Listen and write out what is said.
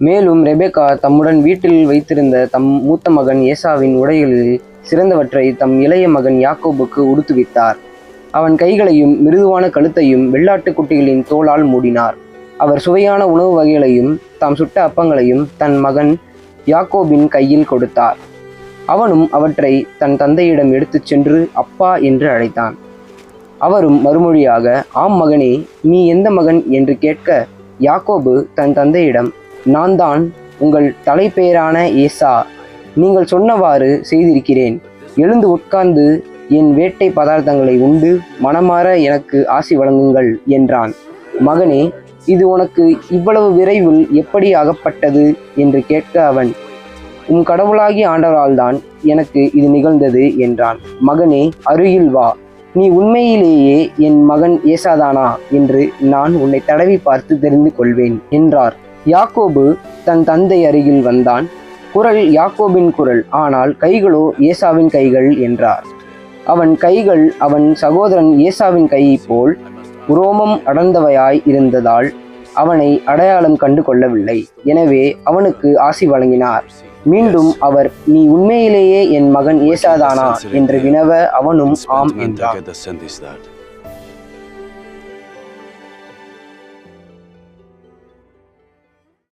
மேலும் ரெபெக்கா தம்முடன் வீட்டில் வைத்திருந்த தம் மூத்த மகன் ஏசாவின் உடைகளில் சிறந்தவற்றை தம் இளைய மகன் யாக்கோபுக்கு உடுத்துவித்தார். அவன் கைகளையும் மிருதுவான கழுத்தையும் வெள்ளாட்டு குட்டிகளின் தோளால் மூடினார். அவர் சுவையான உணவு வகைகளையும் தாம் சுட்ட அப்பங்களையும் தன் மகன் யாக்கோபின் கையில் கொடுத்தார். அவனும் அவற்றை தன் தந்தையிடம் எடுத்துச் சென்று அப்பா என்று அழைத்தான். அவரும் மறுமொழியாக, ஆம் மகனே, நீ எந்த மகன் என்று கேட்க, யாக்கோபு தன் தந்தையிடம், நான் தான் உங்கள் தலைப்பேரான ஏசா. நீங்கள் சொன்னவாறு செய்திருக்கிறேன். எழுந்து உட்கார்ந்து என் வேட்டை பதார்த்தங்களை உண்டு மனமாற எனக்கு ஆசி வழங்குங்கள் என்றான். மகனே, இது உனக்கு இவ்வளவு விரைவில் எப்படி அகப்பட்டது என்று கேட்க அவன், உம் கடவுளாகிய ஆண்டவரால்தான் எனக்கு இது நிகழ்ந்தது என்றான். மகனே, அருகில் வா. நீ உண்மையிலேயே என் மகன் ஏசாதானா என்று நான் உன்னை தடவி பார்த்து தெரிந்து கொள்வேன் என்றார். யாக்கோபு தன் தந்தை அருகில் வந்தான். குரல் யாக்கோபின் குரல், ஆனால் கைகளோ ஏசாவின் கைகள் என்றார். அவன் கைகள் அவன் சகோதரன் ஏசாவின் கையைப் போல் உரோமம் அடர்ந்தவையாய் இருந்ததால் அவனை அடையாளம் கண்டு கொள்ளவில்லை. எனவே அவனுக்கு ஆசி வழங்கினார். மீண்டும் அவர், நீ உண்மையிலேயே என் மகன் ஏசாதானா என்று வினவ அவனும் ஆம் என்றான்.